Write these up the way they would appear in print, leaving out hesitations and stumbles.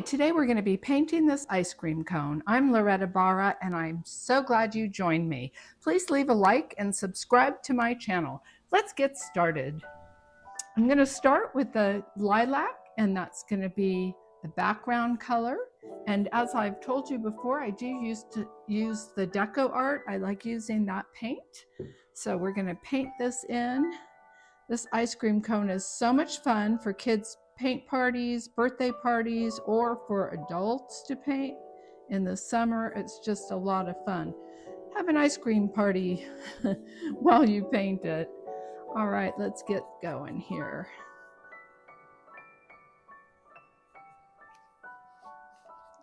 Today we're going to be painting this ice cream cone. I'm Loretta and I'm so glad you joined me. Please leave a like and subscribe to my channel. Let's get started. I'm going to start with the lilac, and that's going to be the background color. And as I've told you before, I do use the deco art. I like using that paint. So we're going to paint this in. This ice cream cone is so much fun for kids' paint parties, birthday parties, or for adults to paint in the summer. It's just a lot of fun. Have an ice cream party while you paint it. All right, let's get going here.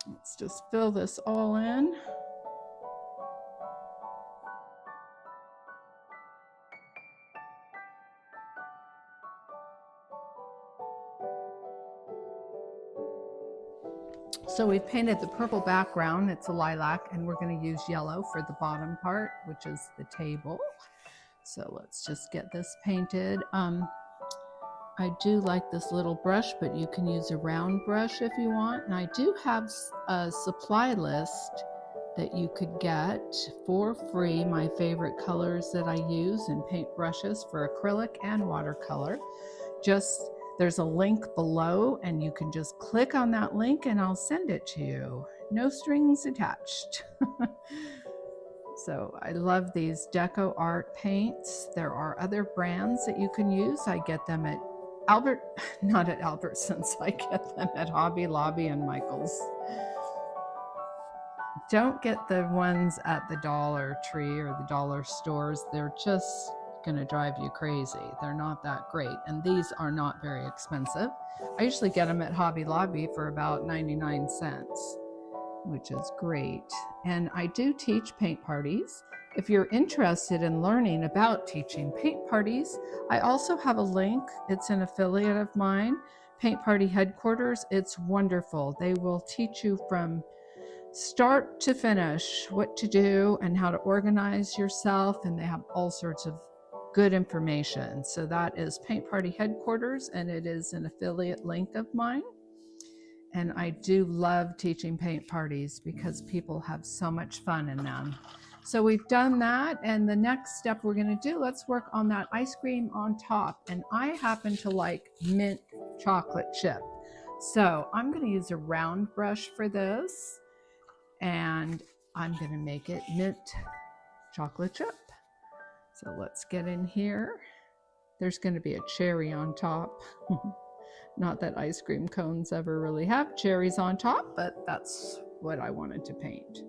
Let's just fill this all in. So we've painted the purple background, it's a lilac, and we're going to use yellow for the bottom part, which is the table. So let's just get this painted. I do like this little brush, but you can use a round brush if you want. And I do have a supply list that you could get for free, my favorite colors that I use and paint brushes for acrylic and watercolor. There's a link below, and you can just click on that link and I'll send it to you. No strings attached. So I love these deco art paints. There are other brands that you can use. I get them at not at Albertsons, I get them at Hobby Lobby and Michael's. Don't get the ones at the Dollar Tree or the dollar stores. They're just gonna drive you crazy. They're not that great, and these are not very expensive. I usually get them at Hobby Lobby for about 99 cents, which is great. And I do teach paint parties. If you're interested in learning about teaching paint parties, I also have a link. It's an affiliate of mine, Paint Party Headquarters. It's wonderful. They will teach you from start to finish what to do and how to organize yourself, and they have all sorts of good information. So that is Paint Party Headquarters, and it is an affiliate link of mine. And I do love teaching paint parties because people have so much fun in them. So we've done that, and the next step we're going to do, let's work on that ice cream on top. And I happen to like mint chocolate chip. So I'm going to use a round brush for this, and I'm going to make it mint chocolate chip. So let's get in here. There's going to be a cherry on top. Not that ice cream cones ever really have cherries on top, but that's what I wanted to paint.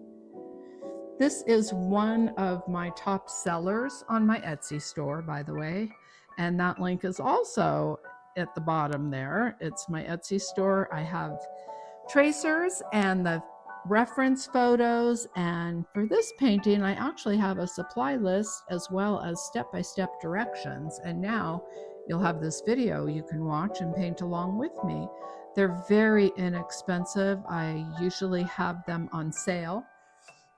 This is one of my top sellers on my Etsy store, by the way, and that link is also at the bottom there. It's my Etsy store. I have tracers and the reference photos, and for this painting I actually have a supply list as well as step-by-step directions, and now you'll have this video you can watch and paint along with me. They're very inexpensive. I usually have them on sale.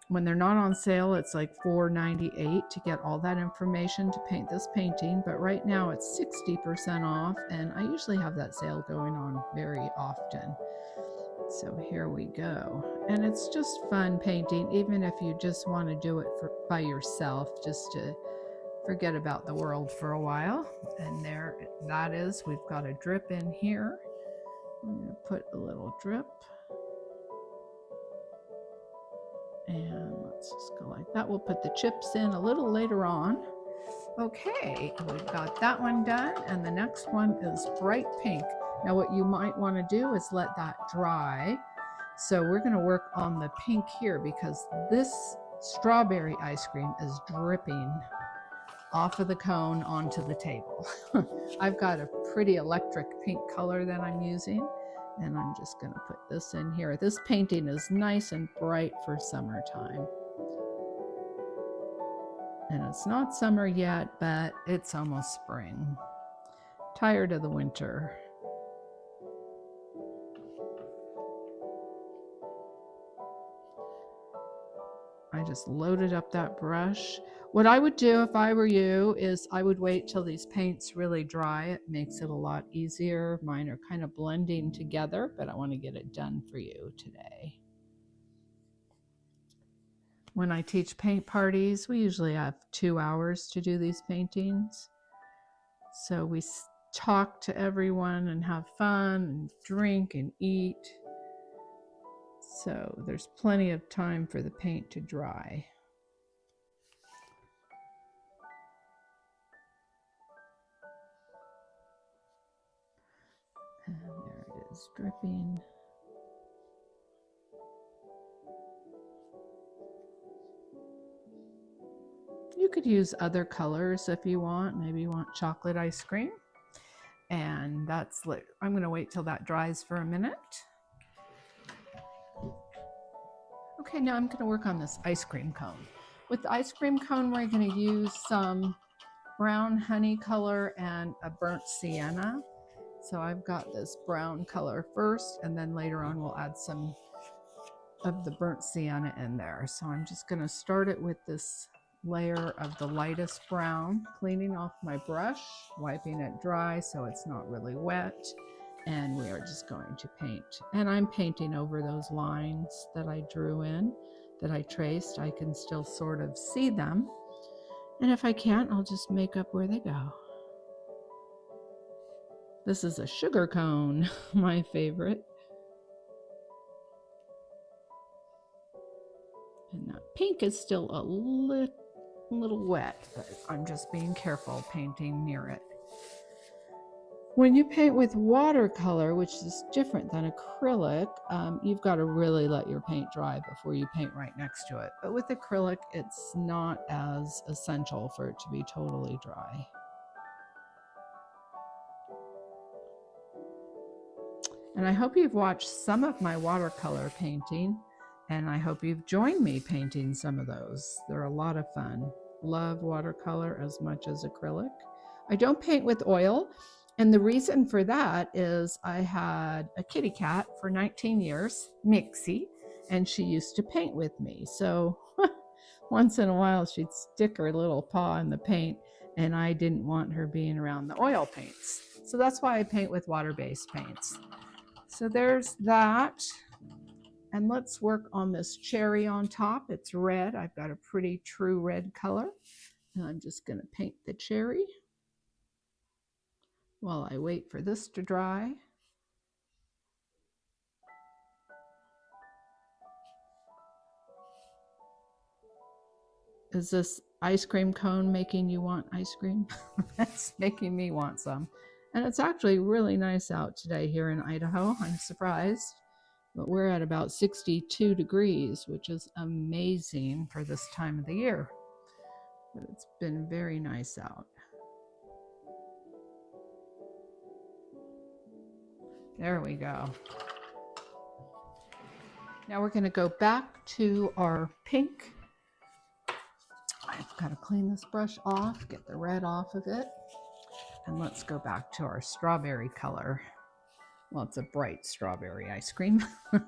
When they're not on sale, it's like $4.98 to get all that information to paint this painting, but right now it's 60% off, and I usually have that sale going on very often. So here we go. And it's just fun painting, even if you just want to do it by yourself, just to forget about the world for a while. And there that is. We've got a drip in here. I'm going to put a little drip. And let's just go like that. We'll put the chips in a little later on. Okay, we've got that one done. And the next one is bright pink. Now what you might want to do is let that dry. So we're going to work on the pink here because this strawberry ice cream is dripping off of the cone onto the table. I've got a pretty electric pink color that I'm using, and I'm just going to put this in here. This painting is nice and bright for summertime. And it's not summer yet, but it's almost spring. Tired of the winter. I just loaded up that brush. What I would do if I were you is I would wait till these paints really dry. It makes it a lot easier. Mine are kind of blending together, but I want to get it done for you today. When I teach paint parties, we usually have 2 hours to do these paintings. So we talk to everyone and have fun and drink and eat. So there's plenty of time for the paint to dry. And there it is, dripping. You could use other colors if you want. Maybe you want chocolate ice cream. And that's, I'm going to wait till that dries for a minute. Okay, now I'm going to work on this ice cream cone. With the ice cream cone, we're going to use some brown honey color and a burnt sienna. So I've got this brown color first, and then later on we'll add some of the burnt sienna in there. So I'm just going to start it with this layer of the lightest brown, cleaning off my brush, wiping it dry so it's not really wet, and we are just going to paint. And I'm painting over those lines that I drew in, that I traced. I can still sort of see them, and if I can't, I'll just make up where they go. This is a sugar cone, my favorite. And that pink is still a little wet, but I'm just being careful painting near it. When you paint with watercolor, which is different than acrylic, you've got to really let your paint dry before you paint right next to it. But with acrylic, it's not as essential for it to be totally dry. And I hope you've watched some of my watercolor painting, and I hope you've joined me painting some of those. They're a lot of fun. Love watercolor as much as acrylic. I don't paint with oil, and the reason for that is I had a kitty cat for 19 years, Mixie, and she used to paint with me. So once in a while she'd stick her little paw in the paint, and I didn't want her being around the oil paints. So that's why I paint with water-based paints. So there's that. And let's work on this cherry on top. It's red. I've got a pretty true red color. And I'm just going to paint the cherry while I wait for this to dry. Is this ice cream cone making you want ice cream? That's making me want some. And it's actually really nice out today here in Idaho. I'm surprised. But we're at about 62 degrees, which is amazing for this time of the year. But it's been very nice out. There we go. Now we're going to go back to our pink. I've got to clean this brush off, get the red off of it. And let's go back to our strawberry color. Well, it's a bright strawberry ice cream, but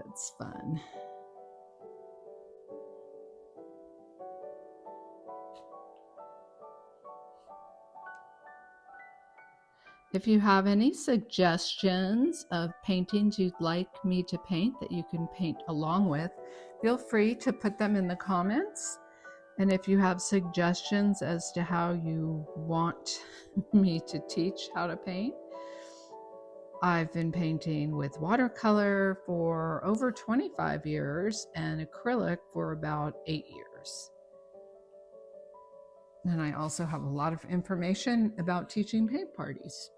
it's fun. If you have any suggestions of paintings you'd like me to paint that you can paint along with, feel free to put them in the comments. And if you have suggestions as to how you want me to teach how to paint, I've been painting with watercolor for over 25 years and acrylic for about 8 years. And I also have a lot of information about teaching paint parties.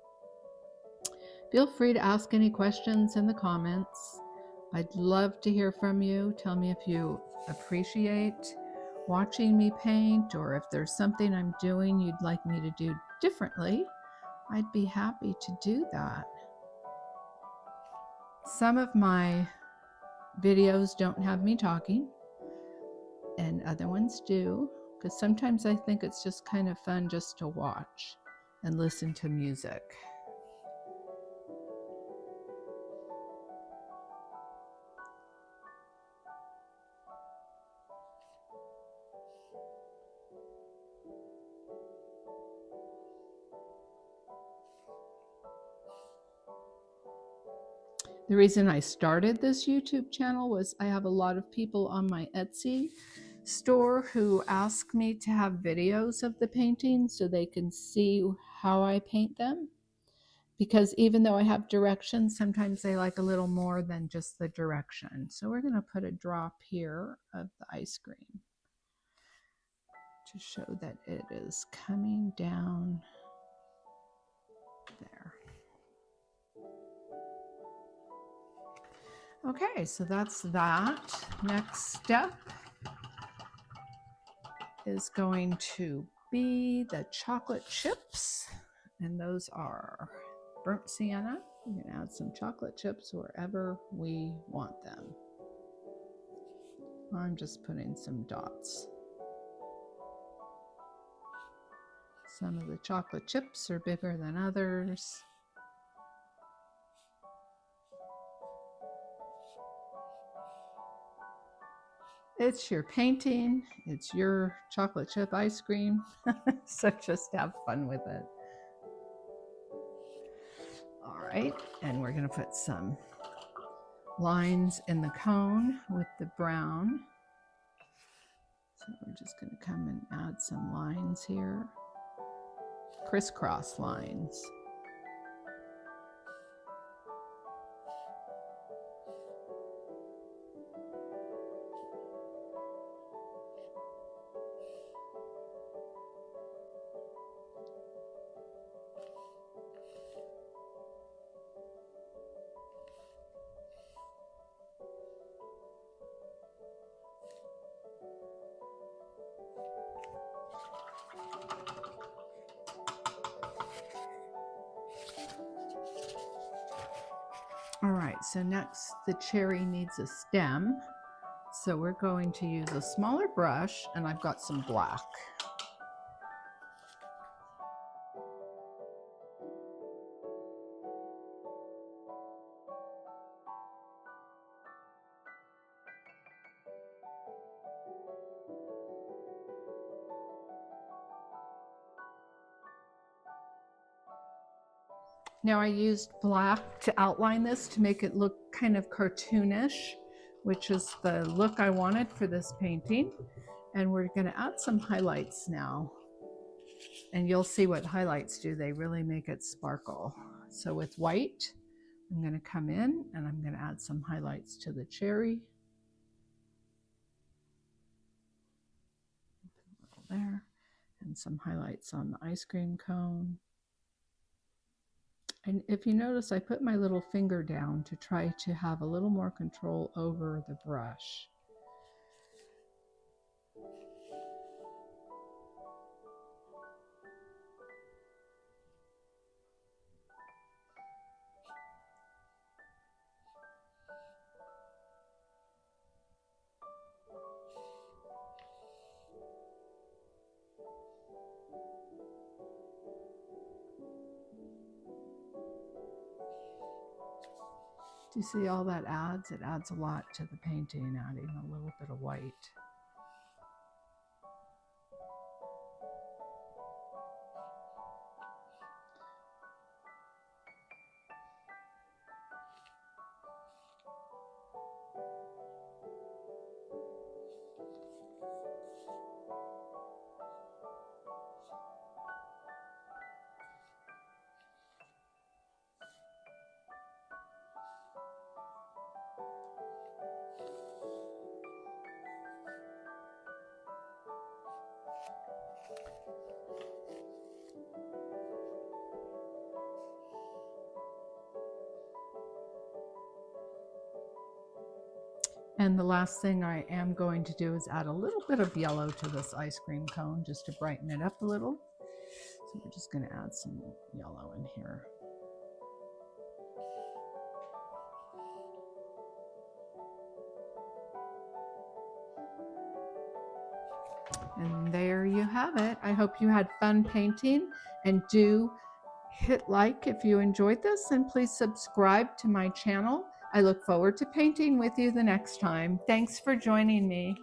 Feel free to ask any questions in the comments. I'd love to hear from you. Tell me if you appreciate watching me paint, or if there's something I'm doing you'd like me to do differently. I'd be happy to do that. Some of my videos don't have me talking, and other ones do, because sometimes I think it's just kind of fun just to watch and listen to music. The reason I started this YouTube channel was I have a lot of people on my Etsy store who ask me to have videos of the paintings so they can see how I paint them. Because even though I have directions, sometimes they like a little more than just the direction. So we're going to put a drop here of the ice cream to show that it is coming down there. Okay, so that's that. Next step is going to be the chocolate chips, and those are burnt sienna. We're going to add some chocolate chips wherever we want them. I'm just putting some dots. Some of the chocolate chips are bigger than others. It's your painting, it's your chocolate chip ice cream, so just have fun with it. All right, and we're going to put some lines in the cone with the brown. So we're just going to come and add some lines here, crisscross lines. All right, so next the cherry needs a stem. So we're going to use a smaller brush, and I've got some black. Now I used black to outline this to make it look kind of cartoonish, which is the look I wanted for this painting. And we're going to add some highlights now. And you'll see what highlights do. They really make it sparkle. So with white, I'm going to come in and I'm going to add some highlights to the cherry. There. And some highlights on the ice cream cone. And if you notice, I put my little finger down to try to have a little more control over the brush. Do you see all that adds? It adds a lot to the painting, adding a little bit of white. And the last thing I am going to do is add a little bit of yellow to this ice cream cone just to brighten it up a little. So we're just going to add some yellow in here. And there you have it. I hope you had fun painting, and do hit like if you enjoyed this, and please subscribe to my channel. I look forward to painting with you the next time. Thanks for joining me.